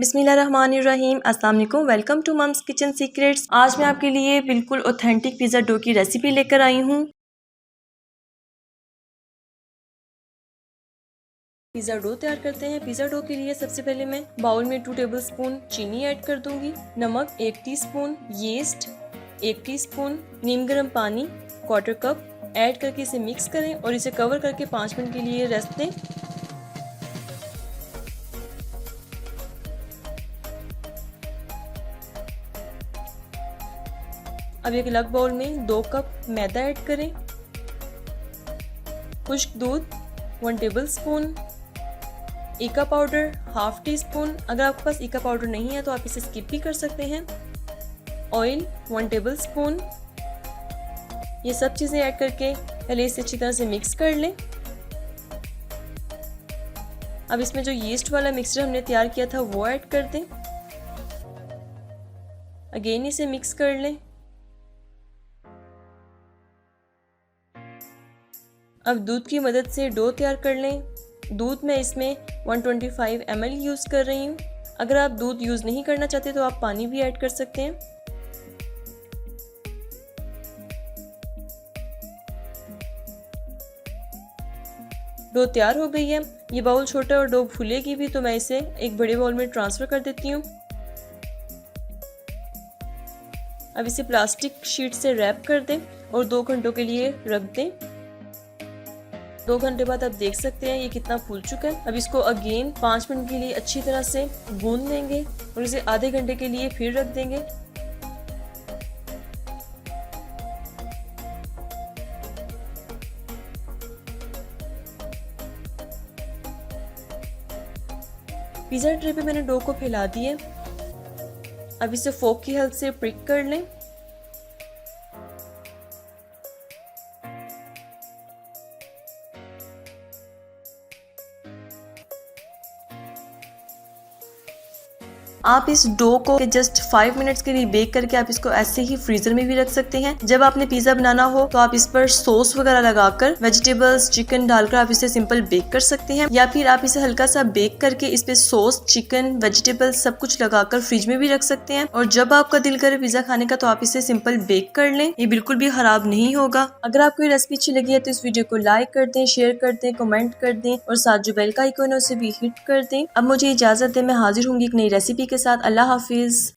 बिस्मिल्लाहिर्रहमानिर्रहीम। अस्सलाम वालेकुम। Welcome to mum's kitchen secrets. आज मैं आपके लिए बिल्कुल ऑथेंटिक पिज़्ज़ा डो की रेसिपी लेकर आई हूँ। पिज़्ज़ा डो तैयार करते हैं। पिज़्ज़ा डो के लिए सबसे पहले मैं बाउल में 2 टेबलस्पून चीनी ऐड कर दूंगी, नमक 1 टीस्पून, यीस्ट 1 टीस्पून, नीम गर्म पानी 1/4 कप ऐड करके इसे मिक्स करें और इसे कवर करके 5 मिनट के लिए रेस्ट दें। अब एक अलग बाउल में 2 कप मैदा ऐड करें, खुश्क दूध 1 टेबलस्पून, ईका पाउडर 1/2 टीस्पून। अगर आपके पास ईका पाउडर नहीं है तो आप इसे स्किप भी कर सकते हैं। Oil 1 tablespoon. ये सब चीज़ें ऐड करके पहले इसे अच्छी तरह से मिक्स कर लें। अब इसमें जो यीस्ट वाला मिक्सचर हमने तैयार किया था वो ऐड कर दें। अगेन इसे मिक्स कर लें। अब दूध की मदद से डो तैयार कर लें। दूध मैं इसमें 125 ml यूज़ कर रही हूँ। अगर आप दूध यूज़ नहीं करना चाहते तो आप पानी भी ऐड कर सकते हैं। डो तैयार हो गई है। ये बाउल छोटा और डो फूलेगी भी, तो मैं इसे एक बड़े बाउल में ट्रांसफ़र कर देती हूँ। अब इसे प्लास्टिक शीट से रैप कर दें और 2 घंटों के लिए रख दें। 2 घंटे बाद आप देख सकते हैं ये कितना फूल चुका है। अब इसको अगेन 5 मिनट के लिए अच्छी तरह से भून लेंगे और इसे आधे घंटे के लिए फिर रख देंगे। पिज़्ज़ा ट्रे पे मैंने डो को फैला दिया। अब इसे फोक की हेल्प से प्रिक कर लें। आप इस डो को जस्ट 5 मिनट्स के लिए बेक करके आप इसको ऐसे ही फ्रीजर में भी रख सकते हैं। जब आपने पिज़्ज़ा बनाना हो तो आप इस पर सॉस वगैरह लगाकर वेजिटेबल्स चिकन डालकर आप इसे सिंपल बेक कर सकते हैं, या फिर आप इसे हल्का सा बेक करके इस पे सॉस चिकन वेजिटेबल्स सब कुछ लगाकर फ्रिज में भी रख सकते हैं। और जब आपका दिल करे पिज़्ज़ा खाने का तो आप इसे सिंपल बेक कर लें, ये बिल्कुल भी खराब नहीं होगा। अगर आपको ये रेसिपी अच्छी लगी है तो इस वीडियो को लाइक कर दें, शेयर कर दें, कमेंट कर दें और साथ जो बेल का आइकन है उसे भी हिट कर दें। अब मुझे इजाजत दें, मैं हाजिर होंगी एक नई रेसिपी के साथ। अल्लाह हाफिज।